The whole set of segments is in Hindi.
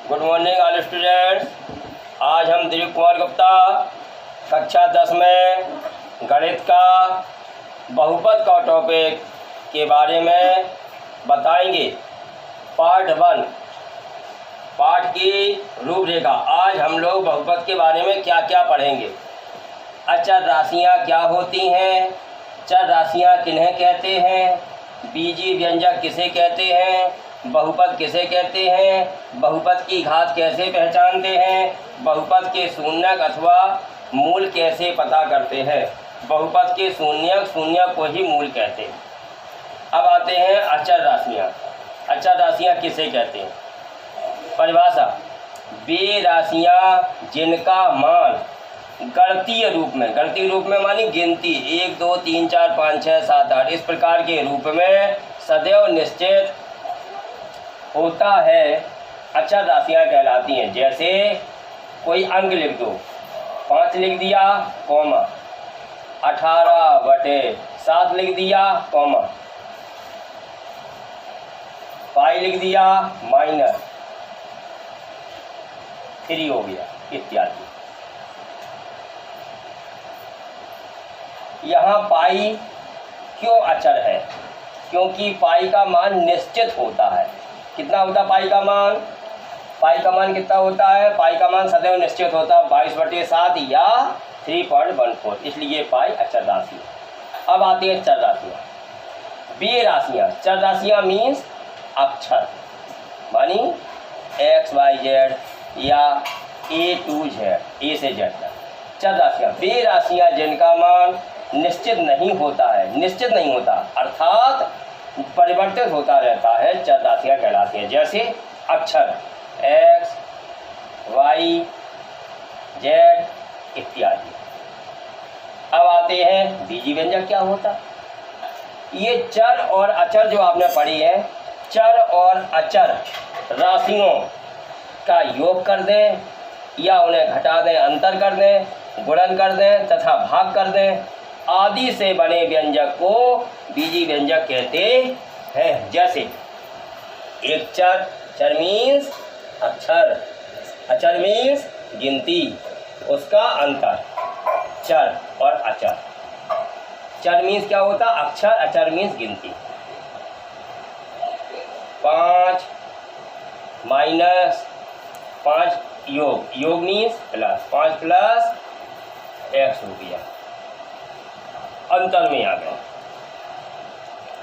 Good morning all students. आज हम दिलीप कुमार गुप्ता कक्षा 10 में गणित का बहुपद का टॉपिक के बारे में बताएंगे। पार्ट 1 पाठ की रूपरेखा। आज हम लोग बहुपद के बारे में क्या क्या पढ़ेंगे। अचर राशियाँ क्या होती हैं, चर राशियाँ किन्हें कहते हैं, बीजीय व्यंजक किसे कहते हैं, बहुपद किसे कहते हैं, बहुपद की घात कैसे पहचानते हैं, बहुपद के शून्यक अथवा मूल कैसे पता करते हैं। बहुपद के शून्यक को ही मूल कहते हैं। अब आते हैं अचर राशियाँ। अचर राशियाँ किसे कहते हैं। परिभाषा: वे राशियाँ जिनका मान गणतीय रूप में मानी गिनती 1 2 3 4 5 6 7 8 इस प्रकार के रूप में सदैव निश्चित होता है, अचर राशियाँ कहलाती हैं। जैसे कोई अंक लिख दो, 5 लिख दिया कॉमा, 18/7 लिख दिया कॉमा, पाई लिख दिया -3 हो गया इत्यादि। यहाँ पाई क्यों अचर है? क्योंकि पाई का मान निश्चित होता है। कितना होता है पाई का मान? पाई का मान कितना होता है? पाई का मान सदैव निश्चित होता है 22/7 या 3.14, इसलिए पाई अचर राशि है। अब आती है चर राशियाँ। वे राशियाँ, चर राशियाँ मीन्स अक्षर, मानी x y z या a to z, a से z तक। चर राशियाँ वे राशियाँ जिनका मान निश्चित नहीं होता अर्थात परिवर्तित होता रहता है, चर राशियाँ कहलाती हैं। जैसे अक्षर x y z इत्यादि। अब आते हैं बीजीय व्यंजक क्या होता है। ये चर और अचर जो आपने पढ़ी है, चर और अचर राशियों का योग कर दें या उन्हें घटा दें, अंतर कर दें, गुणन कर दें तथा भाग कर दें आदि से बने व्यंजक को बीजीय व्यंजक कहते हैं। जैसे एक चर मीन्स अक्षर, अचर मीन्स गिनती, उसका अंतर। चर और अचर, चर मीन्स क्या होता? अक्षर, अचर मीन्स गिनती। 5 - 5 योग मीन्स प्लस, 5 + x हो गया, अंतर में आ गए।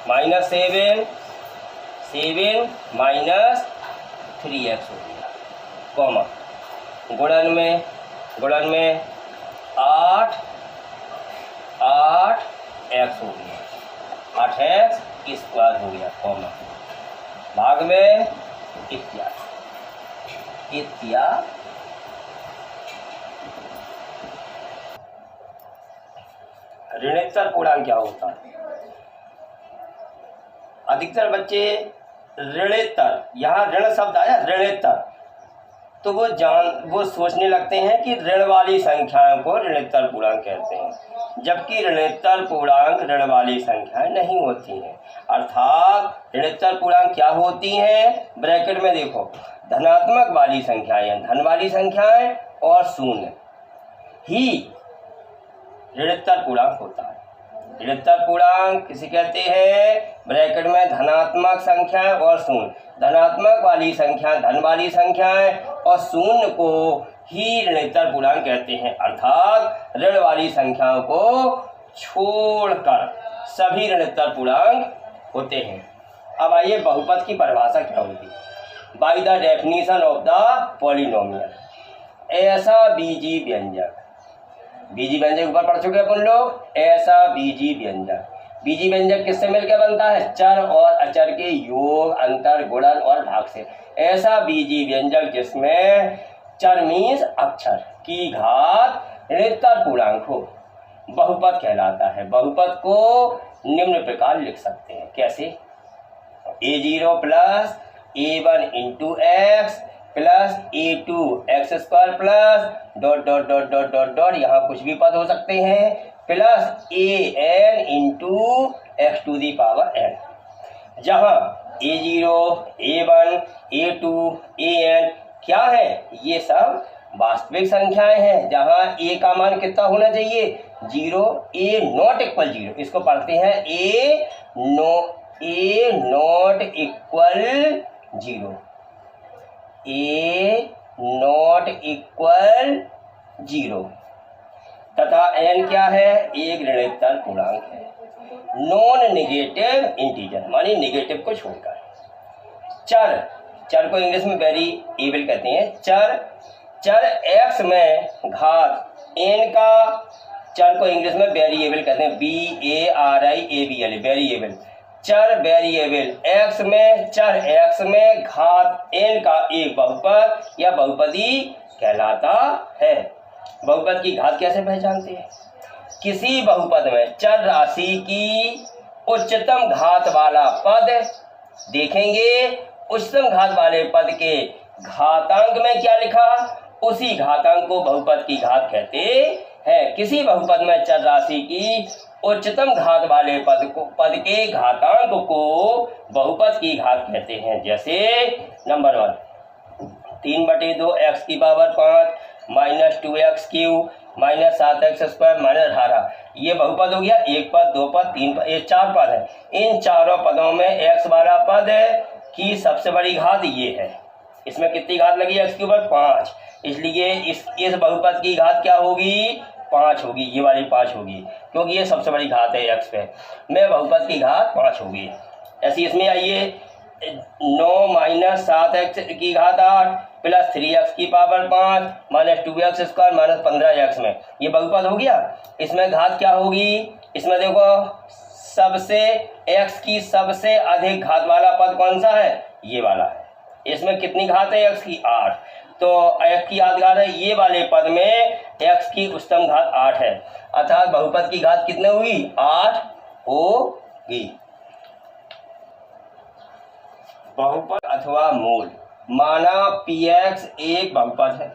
-7 -3x हो गया, कॉमा, गुणन में 8 8x हो गया, 8x² हो गया, कॉमा, भाग में इत्यादि। ऋणोत्तर पूर्णांक क्या होता है? अधिकतर बच्चे ऋणोत्तर, यहाँ ऋण शब्द आया ऋणोत्तर, तो वो सोचने लगते हैं कि ऋण वाली संख्याओं को ऋणोत्तर पूर्णांक कहते हैं, जबकि ऋणोत्तर पूर्णांक ऋण वाली संख्याएं नहीं होती हैं। अर्थात ऋणोत्तर पूर्णांक क्या होती हैं? ब्रैकेट में देखो, धनात्मक वाली संख्याएं, धन वाली संख्याएं और शून्य ही ऋणोत्तर पूर्णांक होता है। ऋणोत्तर पूर्णांक किसे कहते हैं? ब्रैकेट में धनात्मक संख्याएं और शून्य, धनात्मक वाली संख्या, धन वाली संख्याएं और शून्य को ही ऋणोत्तर पूर्णांक कहते हैं। अर्थात ऋण वाली संख्याओं को छोड़कर सभी ऋणोत्तर पूर्णांक होते हैं। अब आइए बहुपद की परिभाषा क्या होती है। By the definition of the polynomial, ऐसा बीजीय व्यंजक, बीजीय व्यंजक ऊपर पढ़ चुके अपन लोग। ऐसा बीजीय व्यंजक किससे मिलकर बनता है? चर और अचर के योग, अंतर, गुणन और भाग से। ऐसा बीजीय व्यंजक जिसमें चर मीन्स अक्षर की घात ऋणोत्तर पूर्णांक हो, बहुपद कहलाता है। बहुपद को निम्न प्रकार लिख सकते हैं। कैसे? a0 + a1 × x plus a2 x² plus ... यहाँ कुछ भी पद हो सकते हैं, प्लस an × x⁴n, जहाँ a0 a1 a2 an क्या है? ये सब वास्तविक संख्याएं हैं जहां a का मान कितना होना चाहिए? 0, a नॉट इक्वल 0। इसको पढ़ते हैं a not equal 0, a not equal 0 तथा n क्या है? एक ऋणोत्तर पूर्णांक है, नॉन नेगेटिव इंटीजर, मानी नेगेटिव को छोड़कर। चर को इंग्लिश में वेरिएबल कहते हैं। चर x में घात n का, चर को इंग्लिश में वेरिएबल कहते हैं, VARIABL, वेरिएबल। चर वेरिएबल चर x में घात n का एक बहुपद या बहुपदी कहलाता है। बहुपद की घात कैसे पहचानते हैं? किसी बहुपद में चर राशि की उच्चतम घात वाला पद देखेंगे, उच्चतम घात वाले पद के घातांक में क्या लिखा, उसी घातांक को बहुपद की घात कहते हैं। किसी बहुपद में चर राशि की उच्चतम घात वाले पद के घातांक को बहुपद की घात कहते हैं। जैसे नंबर 1, 3/2 x की power 5 minus 2x cube minus 7x square minus 18। ये बहुपद हो गया, एक पद, दो पद, तीन पद, ये 4 पद है। इन चारों पदों में x वाला पद की सबसे बड़ी घात ये है। इसमें कितनी घात लगी? x के ऊपर 5, इसलिए इस बहुपद की घात क्या होगी? 5 होगी, ये वाली 5 होगी, क्योंकि ये सबसे बड़ी घात है x पे, में बहुपद की घात 5 होगी। ऐसी इसमें आइए 9 माइनस 7x की घात 8 प्लस 3x की power 5 minus 2x square minus 15x में ये बहुपद हो गया। इसमें घात क्या होगी? इसमें देखो सबसे x की सबसे अधिक घात वाला पद कौन सा है? ये वाला है। इसमें कितनी घात है? x की 8। तो x की घात है, ये वाले पद में x की उच्चतम घात 8 है, अर्थात बहुपद की घात कितने हुई? 8 होगी। बहुपद अथवा मूल, माना px एक बहुपद है।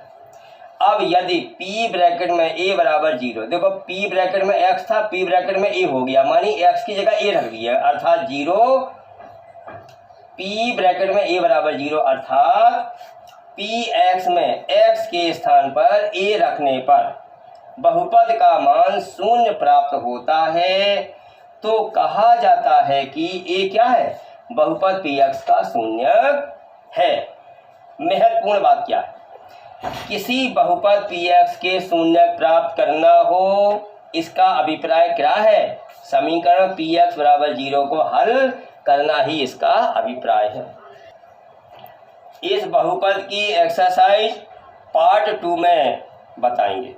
अब यदि p ब्रैकेट में a बराबर 0, देखो p ब्रैकेट में x था, p ब्रैकेट में a हो गया, मानी x की जगह a रख दिया, अर्थात 0। p ब्रैकेट में a बराबर 0 अर्थात px में x के स्थान पर a रखने पर बहुपद का मान 0 प्राप्त होता है, तो कहा जाता है कि a क्या है? बहुपद px का शून्यक है। महत्वपूर्ण बात क्या है? किसी बहुपद px के शून्यक प्राप्त करना हो, इसका अभिप्राय क्या है? समीकरण px बराबर 0 को हल करना ही इसका अभिप्राय है। इस बहुपद की एक्सरसाइज पार्ट 2 में बताएंगे।